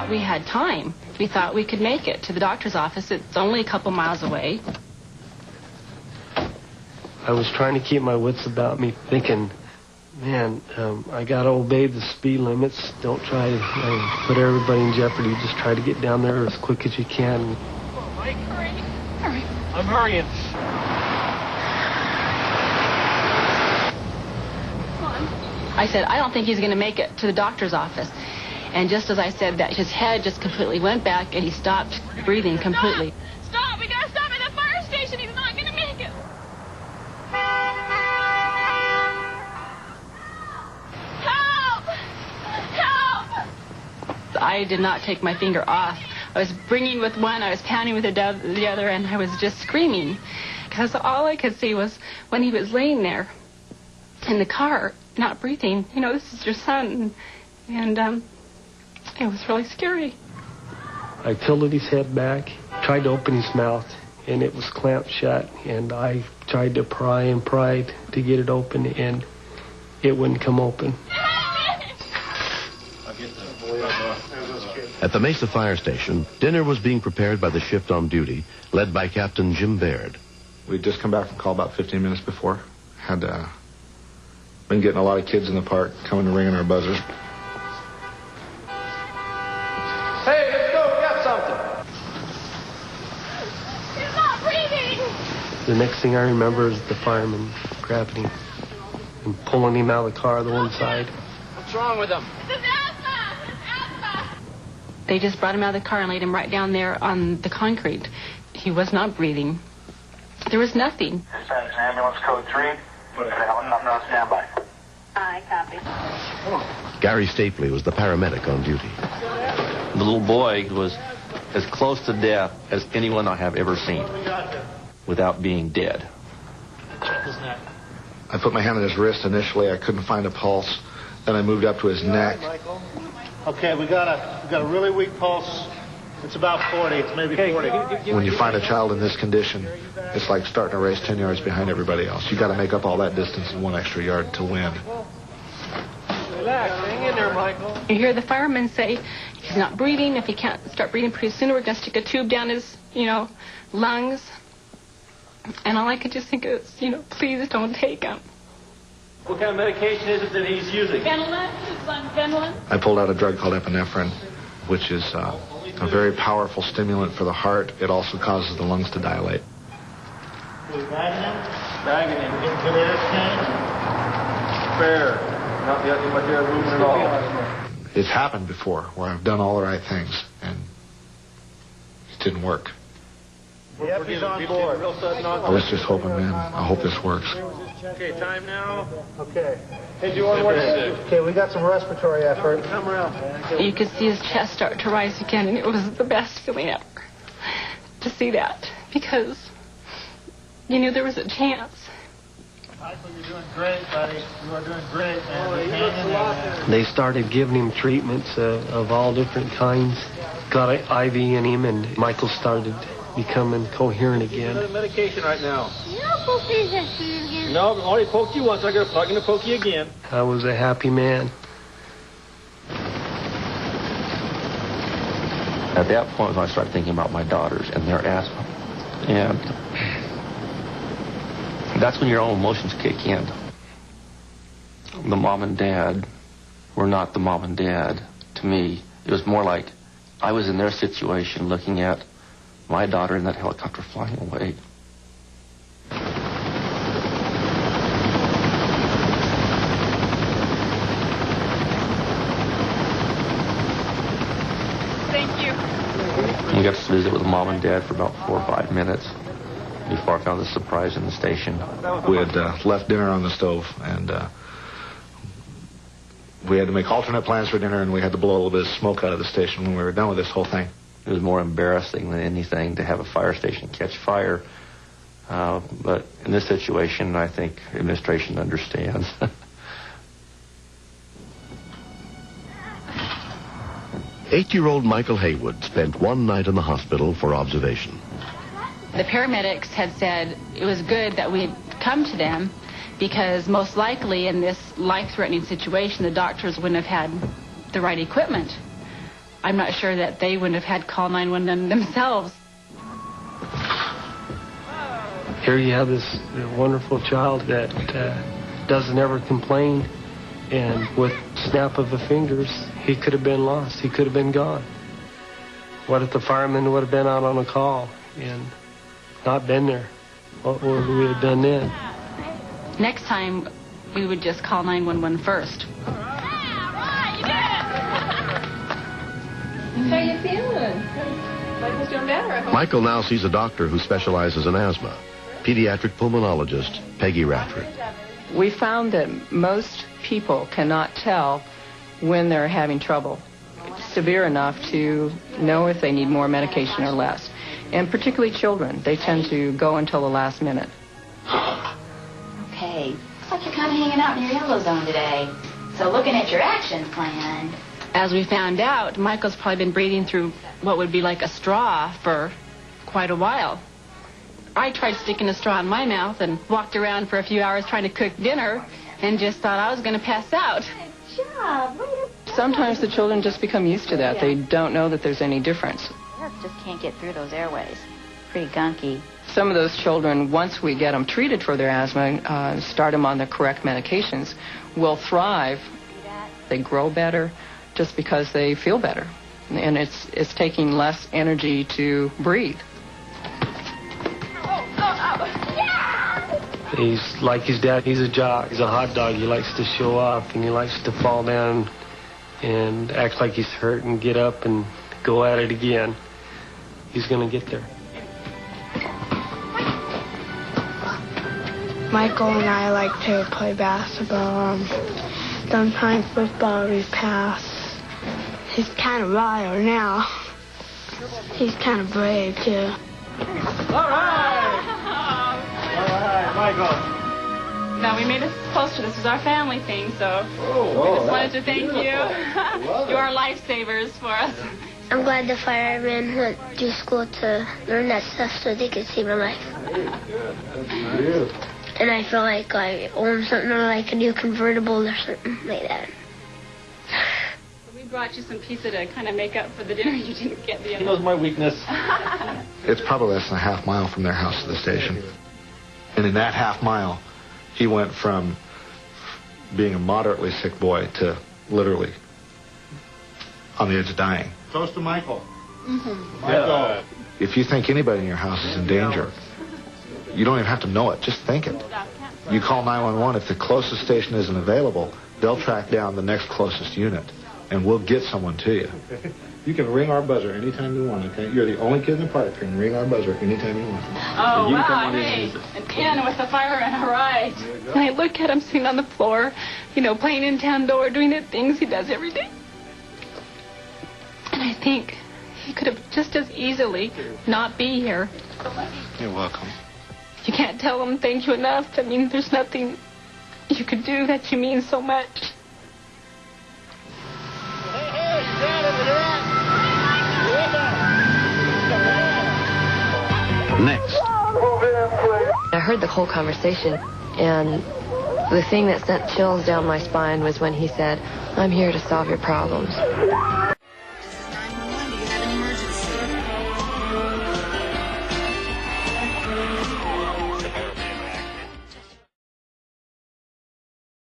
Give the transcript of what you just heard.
thought we had time. We thought we could make it to the doctor's office. It's only a couple miles away. I was trying to keep my wits about me, thinking, man, I got to obey the speed limits. Don't try to put everybody in jeopardy. Just try to get down there as quick as you can. Come on, Mike. Hurry. Hurry. I'm hurrying. Come on. I said, I don't think he's going to make it to the doctor's office. And just as I said that, his head just completely went back and he stopped breathing completely. Stop! We gotta stop at the fire station. He's not gonna make it. Help! Help! I did not take my finger off. I was bringing with one, I was pounding with the other, and I was just screaming. Because all I could see was when he was laying there in the car, not breathing, you know, this is your son. And it was really scary. I tilted his head back, tried to open his mouth, and it was clamped shut. And I tried to pry and pry to get it open, and it wouldn't come open. At the Mesa Fire Station, dinner was being prepared by the shift on duty, led by Captain Jim Baird. We'd just come back from call about 15 minutes before. Had been getting a lot of kids in the park coming to ringing our buzzers. Hey, let's go. We got something. He's not breathing. The next thing I remember is the fireman grabbing him and pulling him out of the car, the one side. What's wrong with him? It's asthma. It's asthma. They just brought him out of the car and laid him right down there on the concrete. He was not breathing. There was nothing. Dispatch, ambulance code 3. I'm on standby. Aye, copy. Gary Stapley was the paramedic on duty. The little boy was as close to death as anyone I have ever seen without being dead. I put my hand on his wrist initially. I couldn't find a pulse. Then I moved up to his neck. Okay, we got a really weak pulse. It's about 40. It's maybe 40. When you find a child in this condition, it's like starting a race 10 yards behind everybody else. You got to make up all that distance in 1 extra yard to win. Relax. Hang in there, Michael. You hear the firemen say, he's not breathing. If he can't start breathing pretty soon, we're going to stick a tube down his, lungs. And all I could just think is, please don't take him. What kind of medication is it that he's using? Benylin. His on Benylin. I pulled out a drug called epinephrine, which is a very powerful stimulant for the heart. It also causes the lungs to dilate. Bagging him. Getting good air exchange? Fair. Not getting much air movement at all. It's happened before where I've done all the right things and it didn't work. Yep, he's on board. I was just hoping, man, I hope this works. Okay, time now. Okay. Hey, do you want to watch this? Okay, we got some respiratory effort. Come around. You could see his chest start to rise again, and it was the best feeling ever to see that, because you knew there was a chance. Michael, you're doing great, buddy. You are doing great, man. Oh, he looks a lot better. They started giving him treatments of all different kinds. Got an IV in him, and Michael started becoming coherent again. He's on medication right now. No, poke his again. No, I already poked you once. I'm going to poke you again. I was a happy man. At that point, I started thinking about my daughters and their asthma. And that's when your own emotions kick in. The mom and dad were not the mom and dad to me. It was more like I was in their situation looking at my daughter in that helicopter flying away. Thank you. We got to visit with mom and dad for about 4 or 5 minutes before I found the surprise in the station. We had left dinner on the stove, and we had to make alternate plans for dinner, and we had to blow a little bit of smoke out of the station when we were done with this whole thing. It was more embarrassing than anything to have a fire station catch fire. But in this situation, I think administration understands. 8-year-old Michael Haywood spent one night in the hospital for observation. The paramedics had said it was good that we had come to them because most likely in this life-threatening situation, the doctors wouldn't have had the right equipment. I'm not sure that they wouldn't have had to call 911 themselves. Here you have this wonderful child that doesn't ever complain, and with snap of the fingers, he could have been lost. He could have been gone. What if the firemen would have been out on a call and not been there? What would we have done then? Next time, we would just call 911 first. How you feeling? Michael's doing better, I hope. Michael now sees a doctor who specializes in asthma, pediatric pulmonologist Peggy Ratford. We found that most people cannot tell when they're having trouble severe enough to know if they need more medication or less. And particularly children, they tend to go until the last minute. Okay, looks like you're kind of hanging out in your yellow zone today. So looking at your action plan. As we found out, Michael's probably been breathing through what would be like a straw for quite a while. I tried sticking a straw in my mouth and walked around for a few hours trying to cook dinner and just thought I was going to pass out. Good job. Sometimes the children just become used to that. They don't know that there's any difference. Just can't get through those airways. Pretty gunky. Some of those children, once we get them treated for their asthma, start them on the correct medications, will thrive. They grow better just because they feel better. And it's taking less energy to breathe. He's like his dad. He's a jock. He's a hot dog. He likes to show off, and he likes to fall down and act like he's hurt and get up and go at it again. He's going to get there. Michael and I like to play basketball. Sometimes football we pass. He's kind of wild now. He's kind of brave, too. All right, Michael. Now, we made it this closer. This is our family thing, so we just wanted to thank you. You are lifesavers for us. I'm glad the firemen went to school to learn that stuff so they could save my life. And I feel like I own something like a new convertible or something like that. We brought you some pizza to kind of make up for the dinner you didn't get the other. He knows my weakness. It's probably less than a half mile from their house to the station. And in that half mile, he went from being a moderately sick boy to literally on the edge of dying. Toast to Michael. Mm-hmm. Michael. If you think anybody in your house is in danger, you don't even have to know it. Just think it. You call 911. If the closest station isn't available, they'll track down the next closest unit, and we'll get someone to you. You can ring our buzzer anytime you want, okay? You're the only kid in the park who can ring our buzzer anytime you want. Oh, wow, hey. And Anna with the fireman, all right. And I look at him sitting on the floor, you know, playing in town door, doing the things he does every day. And I think he could have just as easily not be here. You're welcome. You can't tell him thank you enough. I mean, there's nothing you could do that you mean so much. Next. I heard the whole conversation, and the thing that sent chills down my spine was when he said, "I'm here to solve your problems."